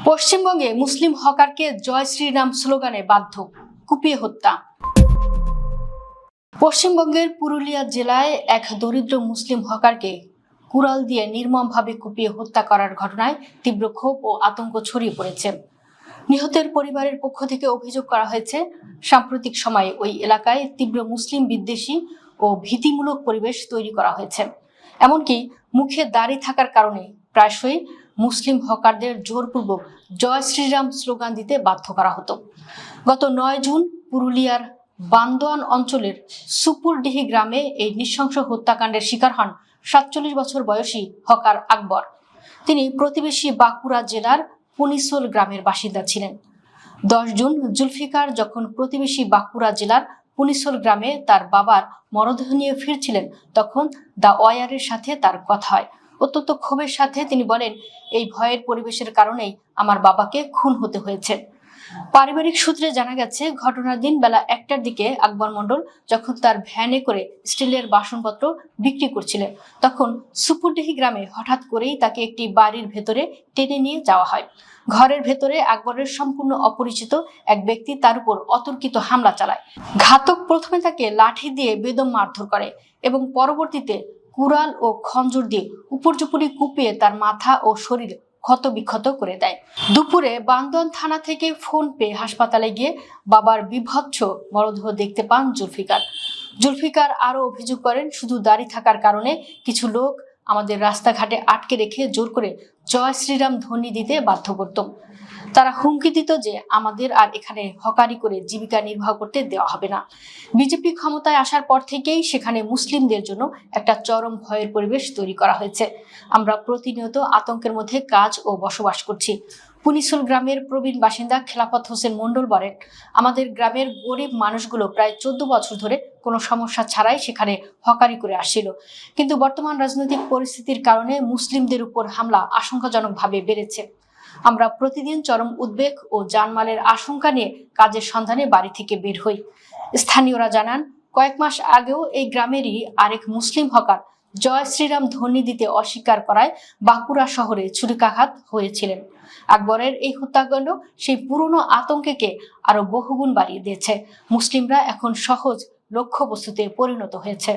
পশ্চিমবঙ্গে মুসলিম হকারকে জয় শ্রীরাম স্লোগানে বাধ্য, কুপিয়ে হত্যা। পশ্চিমবঙ্গের পুরুলিয়া জেলায় এক দরিদ্র মুসলিম হকারকে কুড়াল দিয়ে নির্মমভাবে কুপিয়ে হত্যা করার ঘটনায় তীব্র ক্ষোভ ও আতঙ্ক ছড়িয়ে পড়েছে। নিহতের পরিবারের পক্ষ থেকে অভিযোগ করা হয়েছে, সাম্প্রতিক সময়ে ওই এলাকায় তীব্র মুসলিম বিদ্বেষী ও ভীতিমূলক পরিবেশ তৈরি করা হয়েছে। এমনকি মুখে দাড়ি থাকার কারণে প্রায়শই মুসলিম হকারদের জোরপূর্বক জয় শ্রীরাম স্লোগান দিতে বাধ্য করা হতো। গত 9 জুন পুরুলিয়ার বান্দোয়ান অঞ্চলের সুপুরডিহি গ্রামে এই নৃশংস হত্যাকাণ্ডের শিকার হন 47 বছর বয়সী হকার আকবর। তিনি প্রতিবেশী বাঁকুড়া জেলার পুনিসোল গ্রামের বাসিন্দা ছিলেন। 10 জুন জুলফিকার যখন প্রতিবেশী বাঁকুড়া জেলার পুনিসোল গ্রামে তার বাবার মরদেহ নিয়ে ফিরছিলেন, তখন দ্য ওয়ারের সাথে তার কথা হয়। অত্যন্ত ক্ষোভের সাথে তিনি বলেন, এই ভয়ের পরিবেশের কারণেই আমার বাবাকে খুন হতে হয়েছে। পারিবারিক সূত্রে জানা গেছে, ঘটনার দিন বেলা 1টার দিকে আকবর মণ্ডল যখন তার ভ্যানে করে স্টিলের বাসনপত্র বিক্রি করছিলেন, তখন সুপুরডিহি গ্রামে হঠাৎ করেই তাকে একটি বাড়ির ভেতরে টেনে নিয়ে যাওয়া হয়। ঘরের ভেতরে আকবরের সম্পূর্ণ অপরিচিত এক ব্যক্তি তার উপর অতর্কিত হামলা চালায়। ঘাতক প্রথমে তাকে লাঠি দিয়ে বেদম মারধর করে এবং পরবর্তীতে কুড়াল ও খঞ্জর দিয়ে উপর্যুপরি কুপিয়ে তার মাথা ও শরীর ক্ষতবিক্ষত করে দেয়। দুপুরে বান্দোয়ান থানা থেকে ফোন পেয়ে হাসপাতালে গিয়ে বাবার বিভৎস মরদেহ দেখতে পান জুলফিকার আরো অভিযোগ করেন, শুধু দাড়ি থাকার কারণে কিছু লোক আমাদের রাস্তাঘাটে আটকে রেখে জোর করে জয় শ্রীরাম ধ্বনি দিতে বাধ্য করত। তারা হুমকি দিত যে আমাদের আর এখানে হকারি করে জীবিকা নির্বাহ করতে দেওয়া হবে না। বিজেপি ক্ষমতায় আসার পর থেকেই সেখানে মুসলিমদের জন্য একটা চরম ভয়ের পরিবেশ তৈরি করা হয়েছে। আমরা প্রতিনিয়ত আতঙ্কের মধ্যে কাজ ও বসবাস করছি। পুনিসোল গ্রামের প্রবীণ বাসিন্দা খেলাফত হোসেন মণ্ডল বলেন, আমাদের গ্রামের গরিব মানুষগুলো প্রায় 14 বছর ধরে কোনো সমস্যা ছাড়াই সেখানে হকারি করে আসছিল, কিন্তু বর্তমান রাজনৈতিক পরিস্থিতির কারণে মুসলিমদের উপর হামলা আশঙ্কাজনকভাবে বেড়েছে। আমরা প্রতিদিন চরম উদ্বেগ ও জানমালের আশঙ্কা নিয়ে কাজের সন্ধানে বাড়ি থেকে বের হই। স্থানীয়রা জানান, কয়েক মাস আগেও এই গ্রামেরই আরেক মুসলিম হকার জয় শ্রীরাম ধ্বনি দিতে অস্বীকার করায় বাঁকুড়া শহরে ছুরিকাঘাত হয়েছিলেন। আকবরের এই হত্যাকাণ্ড সেই পুরনো আতঙ্ককে আরো বহুগুণ বাড়িয়ে দিয়েছে। মুসলিমরা এখন সহজ লক্ষ্যবস্তুতে পরিণত হয়েছে।